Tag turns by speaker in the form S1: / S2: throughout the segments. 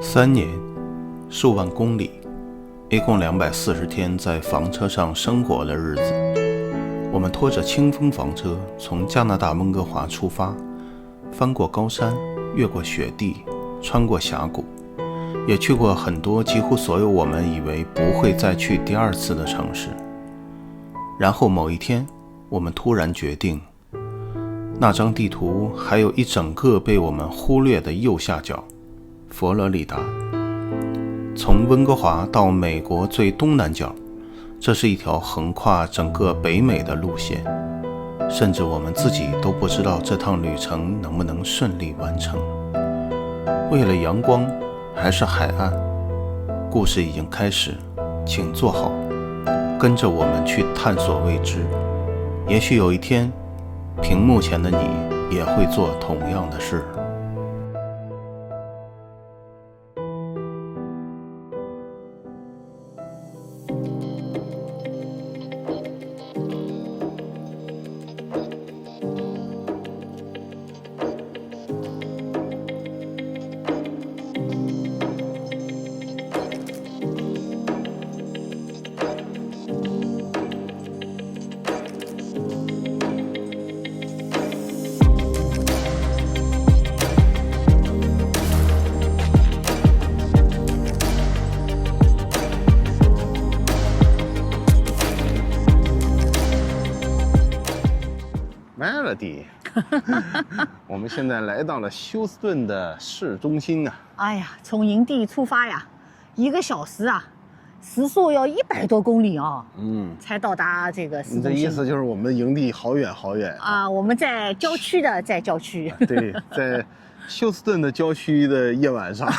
S1: 3年，数万公里，一共240天在房车上生活的日子。我们拖着清风房车从加拿大温哥华出发，翻过高山，越过雪地，穿过峡谷，也去过很多几乎所有我们以为不会再去第二次的城市。然后某一天，我们突然决定，那张地图还有一整个被我们忽略的右下角，佛罗里达。从温哥华到美国最东南角，这是一条横跨整个北美的路线，甚至我们自己都不知道这趟旅程能不能顺利完成。为了阳光还是海岸，故事已经开始，请坐好，跟着我们去探索未知。也许有一天，屏幕前的你也会做同样的事。Melody 我们现在来到了休斯顿的市中心啊。
S2: 哎呀，从营地出发呀，1个小时啊，时速要100多公里啊，才到达这个市中心。
S1: 你的意思就是我们的营地好远好远
S2: 啊？我们在郊区的，在郊区。
S1: 对，在休斯顿的郊区的夜晚上。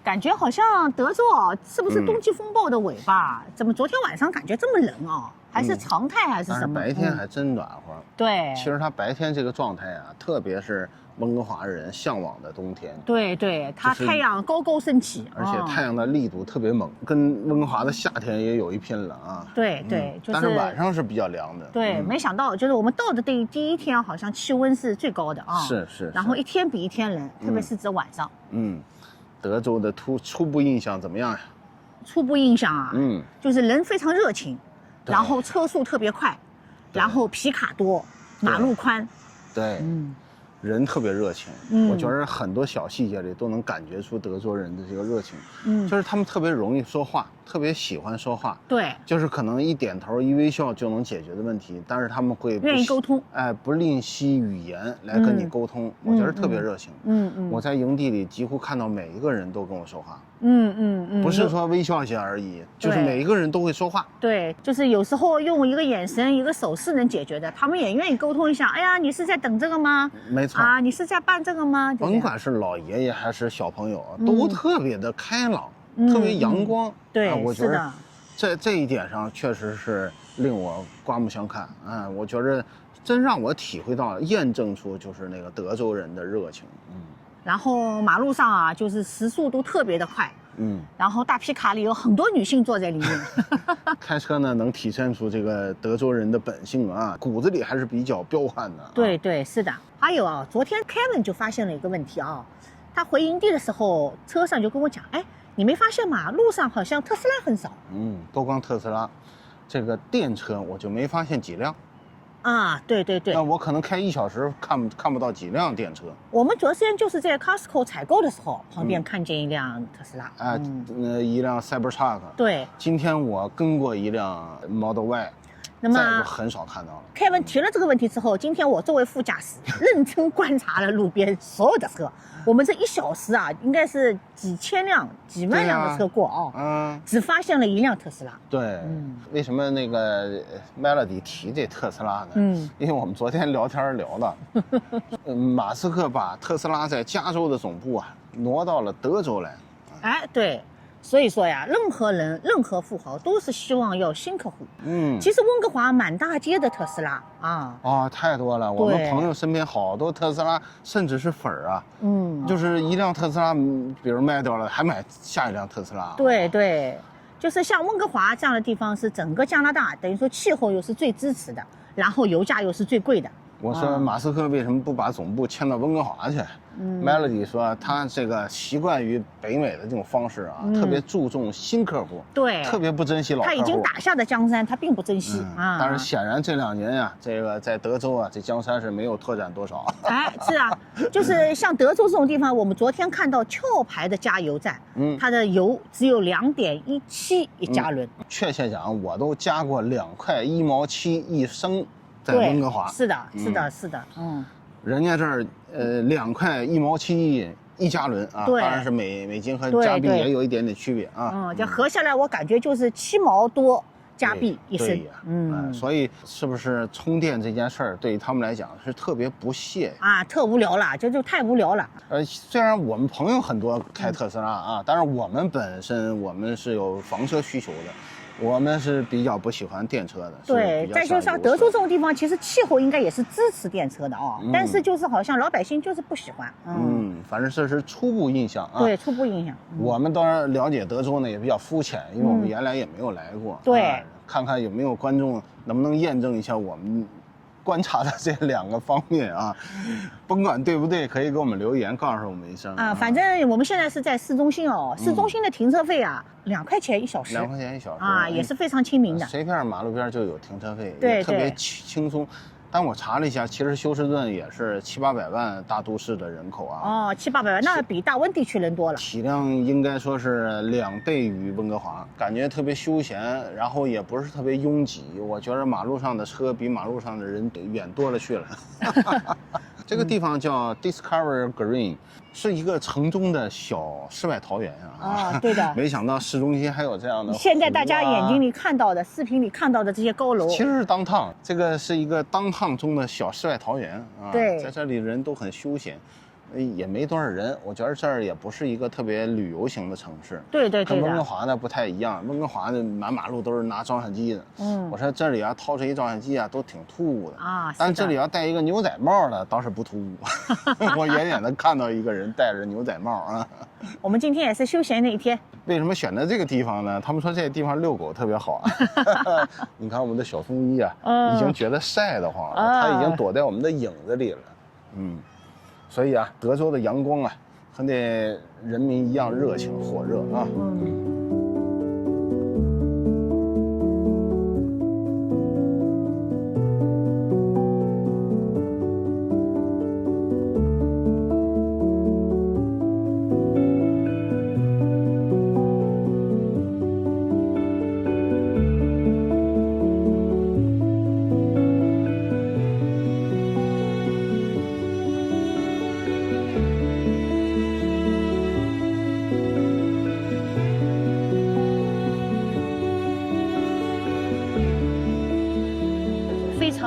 S2: 感觉好像德州啊，是不是冬季风暴的尾巴？怎么昨天晚上感觉这么冷啊？还是常态还是什么？
S1: 白天还真暖和。
S2: 对，
S1: 其实它白天这个状态啊，特别是温哥华人向往的冬天。
S2: 对对，它太阳高高升起，
S1: 而且太阳的力度特别猛，跟温哥华的夏天也有一拼了啊。
S2: 对对，
S1: 但是晚上是比较凉的。
S2: 对，没想到就是我们到的第一天，好像气温是最高的啊。
S1: 是。
S2: 然后一天比一天冷，特别是指晚上。
S1: 德州的初步印象怎么样呀？
S2: 初步印象啊，就是人非常热情，然后车速特别快，然后皮卡多，马路宽。
S1: 对，人特别热情。我觉得很多小细节里都能感觉出德州人的这个热情。就是他们特别容易说话，特别喜欢说话。对，就是可能一点头一微笑就能解决的问题，但是他们会
S2: 愿意沟通，
S1: 不吝惜语言来跟你沟通。我觉得特别热情。我在营地里几乎看到每一个人都跟我说话。不是说微笑一下而已，就是每一个人都会说话。
S2: 对，就是有时候用一个眼神、一个手势能解决的，他们也愿意沟通一下。哎呀，你是在等这个吗？
S1: 没错
S2: 啊，你是在办这个吗？
S1: 甭管是老爷爷还是小朋友，都特别的开朗，特别阳光。
S2: 对，
S1: 我觉得在这一点上确实是令我刮目相看。我觉得真让我体会到、验证出就是那个德州人的热情。
S2: 然后马路上啊，就是时速都特别的快。然后大皮卡里有很多女性坐在里面。
S1: 开车呢，能体现出这个德州人的本性啊，骨子里还是比较彪悍的。
S2: 对对，是的。还有啊，昨天 Kevin 就发现了一个问题啊，他回营地的时候，车上就跟我讲，哎，你没发现吗？路上好像特斯拉很少。
S1: 不光特斯拉，这个电车我就没发现几辆。
S2: 啊，对对对，
S1: 那我可能开1小时看不到几辆电车。
S2: 我们昨天就是在 Costco 采购的时候，旁边看见一辆特斯拉，
S1: 一辆 Cybertruck。
S2: 对，
S1: 今天我跟过一辆 Model Y，
S2: 那么
S1: 再就很少看到了。
S2: Kevin 提了这个问题之后，今天我作为副驾驶，认真观察了路边所有的车。我们这1小时啊，应该是几千辆、几万辆的车过只发现了1辆特斯拉。
S1: 对，为什么那个 Melody 提这特斯拉呢？因为我们昨天聊天聊了，马斯克把特斯拉在加州的总部啊挪到了德州来。
S2: 对。所以说呀，任何人、任何富豪都是希望要新客户。其实温哥华满大街的特斯拉
S1: 太多了。我们朋友身边好多特斯拉，甚至是粉儿啊。就是一辆特斯拉，比如卖掉了，还买下一辆特斯拉。
S2: 对对，就是像温哥华这样的地方，是整个加拿大等于说气候又是最支持的，然后油价又是最贵的。
S1: 我说马斯克为什么不把总部迁到温哥华去？Melody 说他这个习惯于北美的这种方式啊，特别注重新客户，
S2: 对，
S1: 特别不珍惜老客户。
S2: 他已经打下的江山，他并不珍惜啊。
S1: 但是显然这2年呀，这个在德州啊，这江山是没有拓展多少。
S2: 哎，是啊，就是像德州这种地方，我们昨天看到壳牌的加油站，它的油只有2.17一加仑。
S1: 确切讲，我都加过2块1毛7一升。在温哥华
S2: 是的，是的，是的，
S1: 人家这儿2块1毛7一加仑啊，当然是美金和加币也有一点点区别啊。
S2: 这合下来我感觉就是7毛多加币一升。
S1: 所以是不是充电这件事儿对于他们来讲是特别不屑
S2: 啊，特无聊了，这就太无聊了。
S1: 虽然我们朋友很多开特斯拉啊，但是我们本身我们是有房车需求的。我们是比较不喜欢电车的，
S2: 对，再就像德州这种地方，其实气候应该也是支持电车的啊，但是就是好像老百姓就是不喜欢。
S1: 反正这是初步印象啊。
S2: 对，初步印象。
S1: 我们当然了解德州呢，也比较肤浅，因为我们原来也没有来过。
S2: 对，
S1: 看看有没有观众能不能验证一下我们观察的这2个方面啊，甭管对不对，可以给我们留言告诉我们一声
S2: 啊。反正我们现在是在市中心哦，市中心的停车费啊，2块钱1小时。
S1: 2块钱1小时
S2: 啊，也是非常亲民的。
S1: 随便马路边就有停车费，
S2: 对，
S1: 特别轻松。但我查了一下，其实休斯顿也是700-800万大都市的人口啊。
S2: 700-800万，那比大温地区人多了。
S1: 体量应该说是2倍于温哥华，感觉特别休闲，然后也不是特别拥挤。我觉得马路上的车比马路上的人远多了去了。这个地方叫 Discover Green， 是一个城中的小世外桃源
S2: 啊。对的。
S1: 没想到市中心还有这样的。
S2: 现在大家眼睛里看到的、视频里看到的这些高楼，
S1: 其实是downtown，这个是一个downtown中的小世外桃源啊。
S2: 对，
S1: 在这里人都很休闲。也没多少人，我觉得这儿也不是一个特别旅游型的城市。
S2: 对，
S1: 跟温哥华呢不太一样，温哥华呢满马路都是拿照相机的。我说这里啊掏出一照相机啊都挺突兀的
S2: 啊，
S1: 但这里要戴一个牛仔帽的倒是不突兀。我远远的看到一个人戴着牛仔帽啊。
S2: 我们今天也是休闲的一天。
S1: 为什么选择这个地方呢？他们说这个地方遛狗特别好啊。你看我们的小风衣啊，已经觉得晒得慌了，它已经躲在我们的影子里了。所以啊，德州的阳光啊，和那人民一样热情火热啊。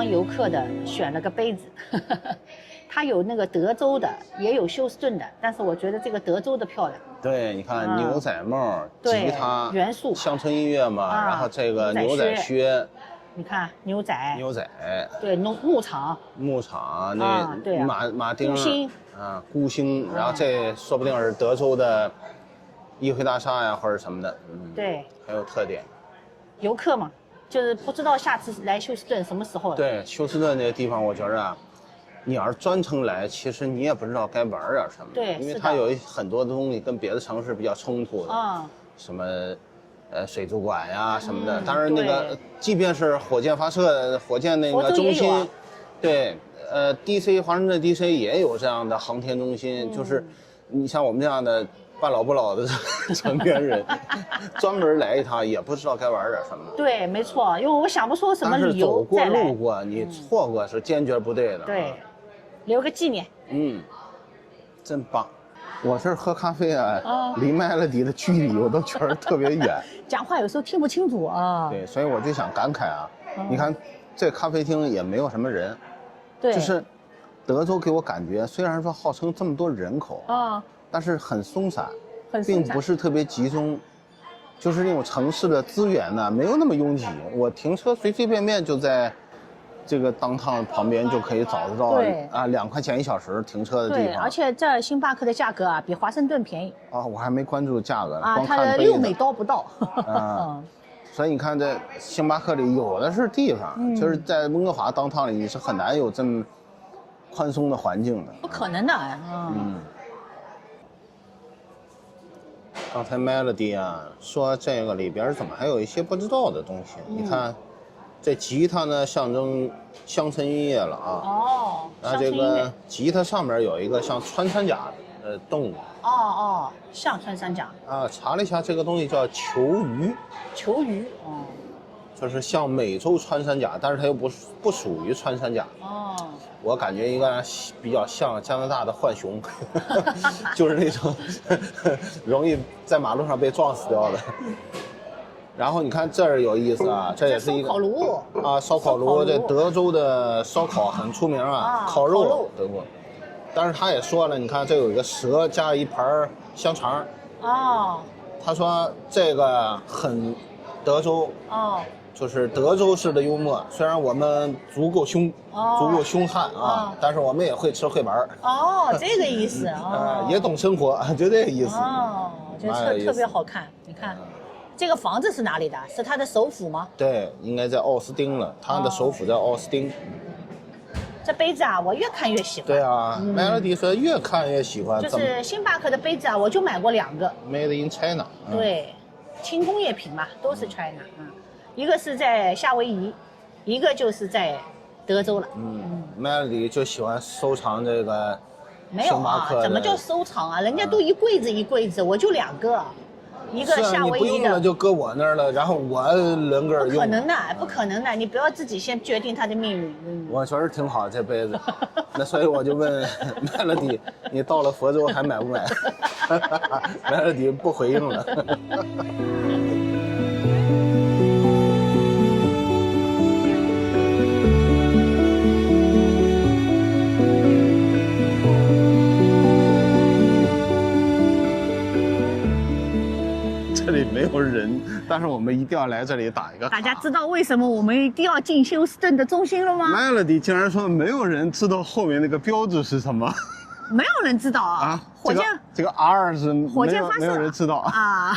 S2: 游客的选了个杯子，它有那个德州的，也有休斯顿的，但是我觉得这个德州的漂亮。
S1: 对，你看牛仔帽、吉他
S2: 元素，
S1: 乡村音乐嘛，然后这个牛仔靴，
S2: 你看牛仔，对，牧场
S1: 那马丁
S2: 孤星
S1: 啊，孤星，然后这说不定是德州的议会大厦呀，或者什么的，
S2: 对，
S1: 很有特点。
S2: 游客嘛。就是不知道下次来休斯顿什么时候了。
S1: 对，休斯顿这个地方，我觉着啊，你要是专程来，其实你也不知道该玩点什么。
S2: 对，
S1: 因为它有很多的东西跟别的城市比较冲突的。什么，水族馆呀什么的。当然那个，即便是火箭发射、火箭那个中心，对，DC 华盛顿 DC 也有这样的航天中心，就是你像我们这样的。半老不老的成年人，专门来一趟也不知道该玩点什么。
S2: 对，没错，因为我想不出什么理由再来。
S1: 但是走过路过，你错过是坚决不对的。
S2: 对，留个纪念。
S1: 真棒。我这喝咖啡啊，离Melody的距离我都觉得特别远，
S2: 讲话有时候听不清楚啊。
S1: 对，所以我就想感慨啊，你看这咖啡厅也没有什么人，
S2: 对，
S1: 就是德州给我感觉，虽然说号称这么多人口但是很松散，并不是特别集中，就是那种城市的资源呢没有那么拥挤。我停车随随便便就在这个downtown旁边就可以找得到2块钱1小时停车的地方。
S2: 对，而且这星巴克的价格啊比华盛顿便宜。
S1: 我还没关注价格
S2: 啊，它的6美刀不到。
S1: 所以你看这星巴克里有的是地方，就是在温哥华downtown里你是很难有这么宽松的环境的。
S2: 不可能的。
S1: 刚才 Melody 啊说这个里边怎么还有一些不知道的东西？你看，这吉他呢象征乡村音乐了啊。
S2: 哦。
S1: 那这个吉他上面有一个像穿山甲的动物。
S2: 哦，像穿山甲。
S1: 啊，查了一下，这个东西叫球鱼。
S2: 球鱼，
S1: 就是像美洲穿山甲，但是它又不属于穿山甲。我感觉应该比较像加拿大的浣熊，就是那种容易在马路上被撞死掉的。然后你看这儿有意思啊，这也是一个
S2: 烧烤炉
S1: 啊，烧烤炉。这德州的烧烤很出名啊，烤肉德国。但是他也说了，你看这有一个蛇加一盘香肠。他说这个很德州。就是德州式的幽默，虽然我们足够凶悍啊，但是我们也会吃烩板。
S2: 这个意思
S1: 也懂生活，就这个意思。
S2: 我觉得特别好看。你看，这个房子是哪里的？是他的首府吗？
S1: 对，应该在奥斯汀了。他的首府在奥斯汀。
S2: 这杯子啊，我越看越喜欢。
S1: 对啊，Melody 说越看越喜欢。
S2: 就是星巴克的杯子啊，我就买过2个。
S1: Made in China。
S2: 对，轻工业品嘛，都是 China。一个是在夏威夷，一个就是在德州了。
S1: Melody 就喜欢收藏这个星巴克。
S2: 没有啊，怎么叫收藏啊？人家都一柜子一柜子，我就2个，一个夏威夷的。
S1: 你不用了就搁我那儿了，然后我轮个用。
S2: 不可能的，不可能的，你不要自己先决定他的命运。
S1: 我觉得挺好这杯子，那所以我就问 Melody， 你到了佛州还买不买？Melody 不回应了。这里没有人，但是我们一定要来这里打一个卡。
S2: 大家知道为什么我们一定要进休斯顿的中心了吗？
S1: Melody 竟然说没有人知道后面那个标志是什么。
S2: 没有人知道啊！火箭
S1: 这个 R 是
S2: 火箭发射，
S1: 没有人知道
S2: 啊。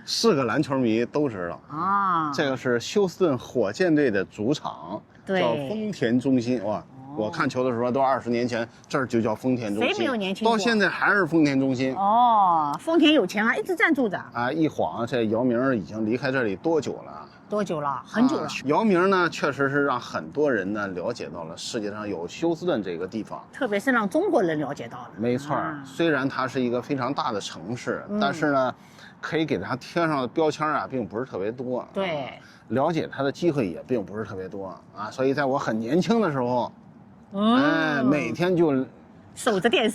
S1: 是个篮球迷都知道啊。这个是休斯顿火箭队的主场，叫丰田中心。哇，我看球的时候都20年前，这儿就叫丰田中心。
S2: 谁没有年轻过？
S1: 到现在还是丰田中心。
S2: 丰田有钱啊，一直赞助着。
S1: 啊，一晃这姚明已经离开这里多久了？
S2: 多久了？很久了。
S1: 姚明呢，确实是让很多人呢了解到了世界上有休斯顿这个地方，
S2: 特别是让中国人了解到了。
S1: 没错，虽然它是一个非常大的城市，但是呢，可以给它贴上的标签啊，并不是特别多。
S2: 对，
S1: 了解它的机会也并不是特别多啊。所以在我很年轻的时候，每天就
S2: 守着电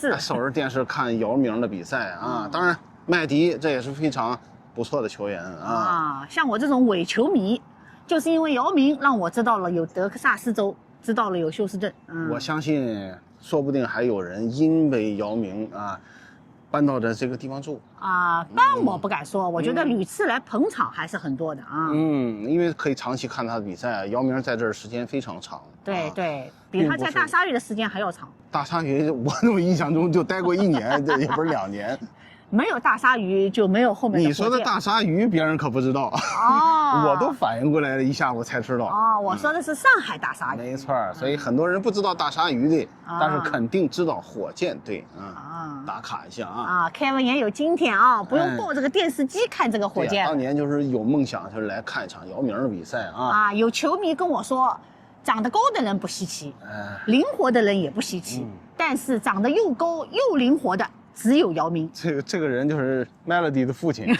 S2: 视
S1: 看姚明的比赛啊。当然，麦迪这也是非常不错的球员啊。
S2: 像我这种伪球迷，就是因为姚明让我知道了有德克萨斯州，知道了有休斯顿。
S1: 我相信，说不定还有人因为姚明啊，搬到这个地方住
S2: 啊。搬我不敢说，我觉得屡次来捧场还是很多的啊。
S1: 因为可以长期看他的比赛，姚明在这儿时间非常长。
S2: 对对，比他在大鲨鱼的时间还要长。
S1: 大鲨鱼，我那么印象中就待过1年，这也不是2年。
S2: 没有大鲨鱼就没有后面的。
S1: 你说的大鲨鱼，别人可不知道我都反应过来了一下午才知道。
S2: 我说的是上海大鲨鱼。
S1: 没错，所以很多人不知道大鲨鱼的，但是肯定知道火箭队打卡一下啊。
S2: Kevin 也有今天啊，不用抱这个电视机看这个火箭。
S1: 当年就是有梦想，就是来看一场姚明的比赛啊。
S2: 有球迷跟我说，长得高的人不稀奇，灵活的人也不稀奇，但是长得又高又灵活的只有姚明。
S1: 这个人就是 Melody 的父亲。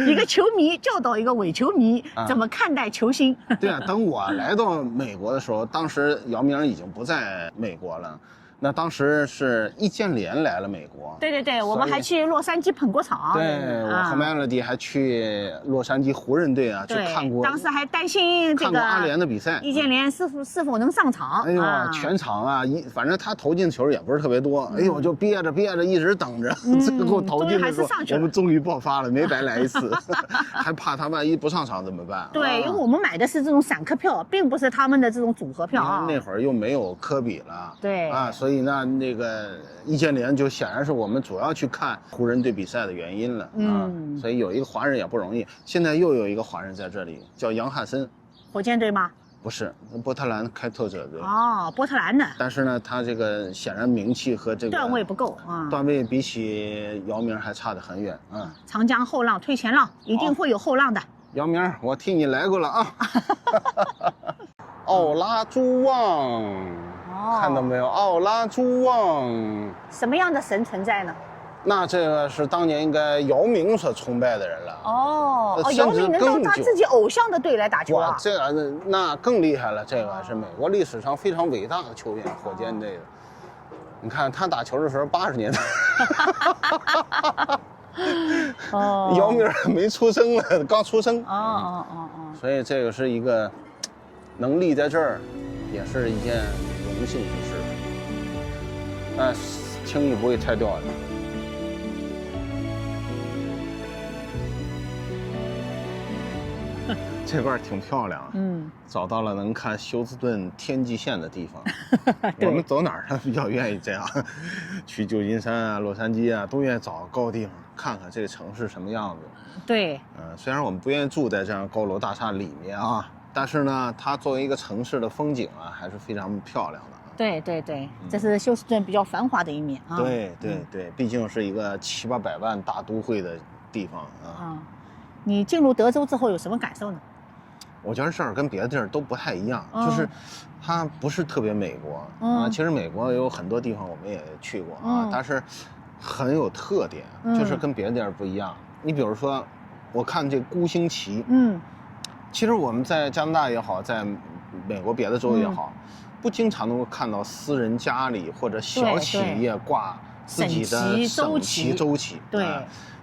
S2: 一个球迷教导一个伪球迷怎么看待球星。
S1: 对啊，等我来到美国的时候，当时姚明已经不在美国了。那当时是易建联来了美国，
S2: 对对对，我们还去洛杉矶捧过场。
S1: 对，我和 Melody 还去洛杉矶湖人队去看过。
S2: 当时还担心这个
S1: 阿联的比赛，
S2: 易建联是否能上场？
S1: 哎呦，全场啊，反正他投进球也不是特别多，哎呦，就憋着一直等着，最后投进的时候，我们终于爆发了，没白来一次，还怕他万一不上场怎么办？
S2: 对，因为我们买的是这种散客票，并不是他们的这种组合票啊。
S1: 那会儿又没有科比了，
S2: 对
S1: 啊，所以呢，那个易建联就显然是我们主要去看湖人队比赛的原因了啊。所以有一个华人也不容易，现在又有一个华人在这里，叫杨汉森。
S2: 火箭队吗？
S1: 不是，波特兰开拓者队。
S2: 哦，波特兰的。
S1: 但是呢，他这个显然名气和这个
S2: 段位不够啊，
S1: 段位比起姚明还差得很远啊。
S2: 长江后浪推前浪，一定会有后浪的。
S1: 姚明，我替你来过了啊。奥拉朱旺，看到没有？奥拉朱旺，
S2: 什么样的神存在呢？
S1: 那这个是当年应该姚明所崇拜的人了。
S2: 姚明能到他自己偶像的队来打球啊？
S1: 哇，这个那更厉害了。这个是美国历史上非常伟大的球员，火箭队的。你看他打球的时候，80年代。姚明没出生了，刚出生。所以这个是一个能立在这儿，也是一件荣幸之事。但轻易不会拆掉的。这块挺漂亮，找到了能看休斯顿天际线的地方。我们走哪儿比较愿意这样？去旧金山啊、洛杉矶啊，都愿意找个高地方看看这个城市什么样子。
S2: 对，
S1: 虽然我们不愿意住在这样高楼大厦里面啊，但是呢，它作为一个城市的风景啊，还是非常漂亮的。
S2: 对对对，这是休斯顿比较繁华的一面啊。
S1: 对对对，毕竟是一个700-800万大都会的地方啊。
S2: 你进入德州之后有什么感受呢？
S1: 我觉得这儿跟别的地儿都不太一样，就是它不是特别美国啊。其实美国有很多地方我们也去过啊，但是很有特点，就是跟别的地儿不一样。你比如说，我看这孤星旗，其实我们在加拿大也好，在美国别的州也好，不经常能够看到私人家里或者小企业挂自己的省旗、州旗。
S2: 对，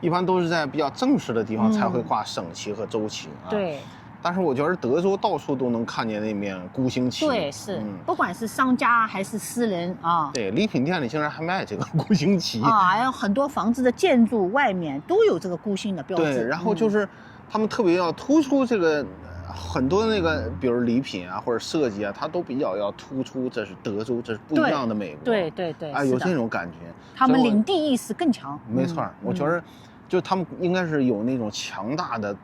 S1: 一般都是在比较正式的地方才会挂省旗和州旗啊。
S2: 对。
S1: 但是我觉得德州到处都能看见那面孤星旗。
S2: 对，是，不管是商家还是私人啊。
S1: 对，礼品店里竟然还卖这个孤星旗
S2: 啊，还有很多房子的建筑外面都有这个孤星的标志。
S1: 对，然后就是他们特别要突出这个，很多那个，比如礼品啊或者设计啊，它都比较要突出，这是德州，这是不一样的美国。
S2: 对对对，
S1: 啊，有这种感觉。
S2: 他们领地意识更强。
S1: 没错，我觉得，就他们应该是有那种强大的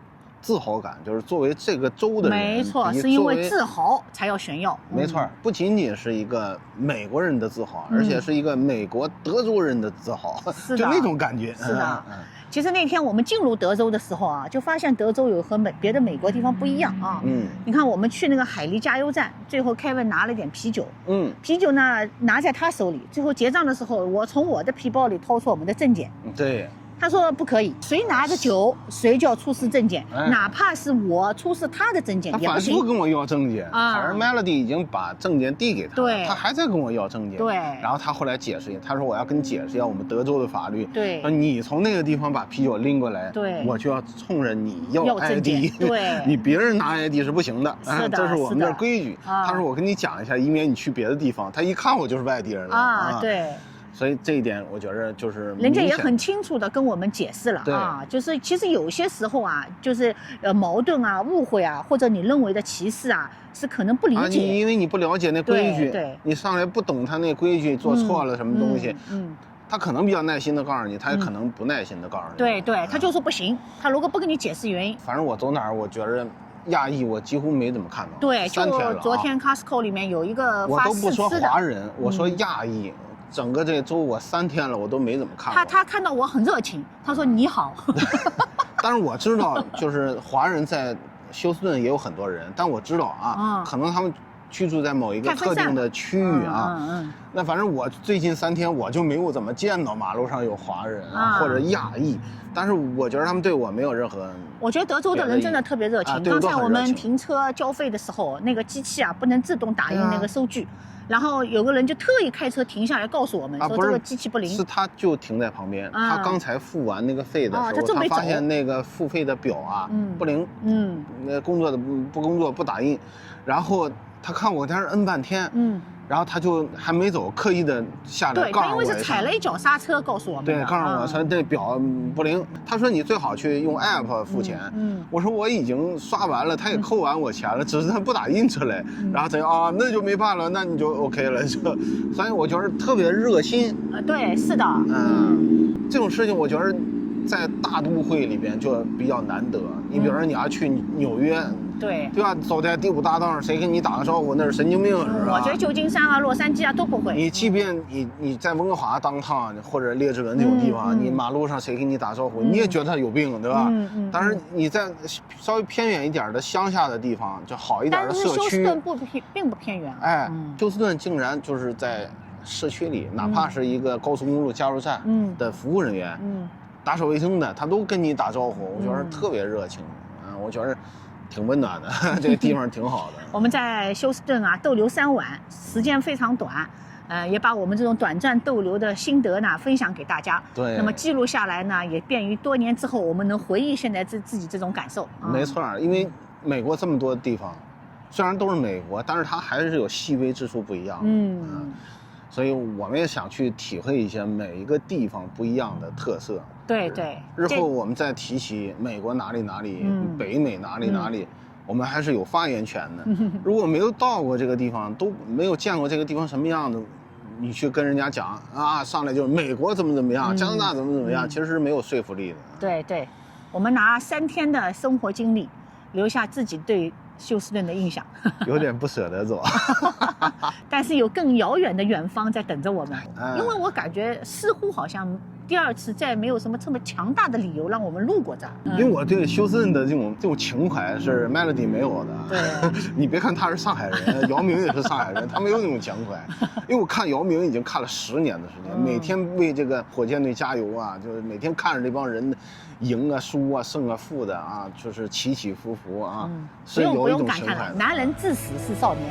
S1: 自豪感，就是作为这个州的人，
S2: 没错，是因为自豪才要炫耀。
S1: 没错，不仅仅是一个美国人的自豪，而且是一个美国德州人的自豪，就那种感觉。
S2: 是的。其实那天我们进入德州的时候啊，就发现德州有和别的美国地方不一样啊。你看我们去那个海利加油站，最后Kevin拿了点啤酒。啤酒呢拿在他手里，最后结账的时候，我从我的皮包里掏出我们的证件。
S1: 对。
S2: 他说不可以，谁拿着酒，谁就要出示证件，哪怕是我出示他的证件也不行。
S1: 他反复跟我要证件，而 Melody 已经把证件递给他，
S2: 对，
S1: 他还在跟我要证件。
S2: 对，
S1: 然后他后来解释，他说我要跟你解释一下我们德州的法律。
S2: 对，
S1: 说你从那个地方把啤酒拎过来，
S2: 对，
S1: 我就要冲着你要 ID。
S2: 对，
S1: 你别人拿 ID 是不行的，
S2: 是的，
S1: 这是我们这儿规矩。他说我跟你讲一下，以免你去别的地方，他一看我就是外地人了
S2: 啊，对。
S1: 所以这一点，我觉得就是
S2: 人家也很清楚的跟我们解释了啊，就是其实有些时候啊，就是矛盾啊、误会啊，或者你认为的歧视啊，是可能不理解，
S1: 因为你不了解那规矩，
S2: 对，
S1: 你上来不懂他那规矩，做错了什么东西，他可能比较耐心的告诉你，他也可能不耐心的告诉你，
S2: 对对，他就说不行，他如果不跟你解释原因，
S1: 反正我走哪儿，我觉得亚裔我几乎没怎么看到，
S2: 对，就昨天 Costco 里面有一个
S1: 我都不说华人，我说亚裔。整个这个州我3天了，我都没怎么看过。
S2: 他看到我很热情，他说你好。
S1: 但是我知道，就是华人在休斯顿也有很多人，但我知道啊，可能他们居住在某一个特定的区域啊。那反正我最近3天我就没有怎么见到马路上有华人或者亚裔，但是我觉得他们对我没有任何。
S2: 我觉得德州的人真的特别热情。刚才我们停车交费的时候，那个机器啊不能自动打印那个收据。然后有个人就特意开车停下来告诉我们说这个机器不灵，
S1: 是他就停在旁边，他刚才付完那个费的时候，他发现那个付费的表啊不灵，那工作的不工作不打印，然后他看我在那摁半天，然后他就还没走，刻意的下来告诉我，
S2: 对，他因为是踩了一脚刹车，告诉我们，
S1: 对，告诉我说这表不灵。他说你最好去用 app 付钱。我说我已经刷完了，他也扣完我钱了，只是他不打印出来。然后他说那就没办了，那你就 OK 了。所以我觉得特别热心。
S2: 对，是的。
S1: 这种事情我觉得在大都会里边就比较难得。你比如说你要去纽约。
S2: 对
S3: 吧？走在第5大道上，谁跟你打个招呼，那是神经病，是吧？
S2: 我觉得旧金山啊、洛杉矶啊都不会。
S3: 你即便你在温哥华当趟或者列治文那种地方，你马路上谁跟你打招呼，你也觉得他有病，对吧？但是你在稍微偏远一点的乡下的地方，就好一点的社区，
S2: 但是休斯顿并不偏远。
S3: 哎，休斯顿竟然就是在社区里，哪怕是一个高速公路加油站的服务人员，打扫卫生的，他都跟你打招呼，我觉得特别热情，我觉得挺温暖的，这个地方挺好的。
S2: 我们在休斯顿啊逗留3晚，时间非常短，也把我们这种短暂逗留的心得呢分享给大家。
S3: 对，
S2: 那么记录下来呢，也便于多年之后我们能回忆现在自己这种感受。
S3: 没错，因为美国这么多地方，虽然都是美国，但是它还是有细微之处不一样的。所以我们也想去体会一些每一个地方不一样的特色。
S2: 对，
S3: 日后我们再提起美国哪里，北美哪里，我们还是有发言权的。如果没有到过这个地方，都没有见过这个地方什么样的，你去跟人家讲啊，上来就是美国怎么样，加拿大怎么样，其实是没有说服力的。
S2: 对，我们拿3天的生活经历，留下自己对休斯顿的印象。
S3: 有点不舍得走。
S2: 但是有更遥远的远方在等着我们，因为我感觉似乎好像第2次再没有什么这么强大的理由让我们路过这儿。
S3: 因为我对休斯顿的这种情怀是 Melody 没有的。
S2: 对，
S3: 你别看他是上海人，姚明也是上海人，他没有那种情怀。因为我看姚明已经看了10年的时间，每天为这个火箭队加油啊，就是每天看着这帮人赢啊、输啊、胜啊、负的啊，就是起起伏伏啊，是有一种情怀的。
S2: 男人至死是少年。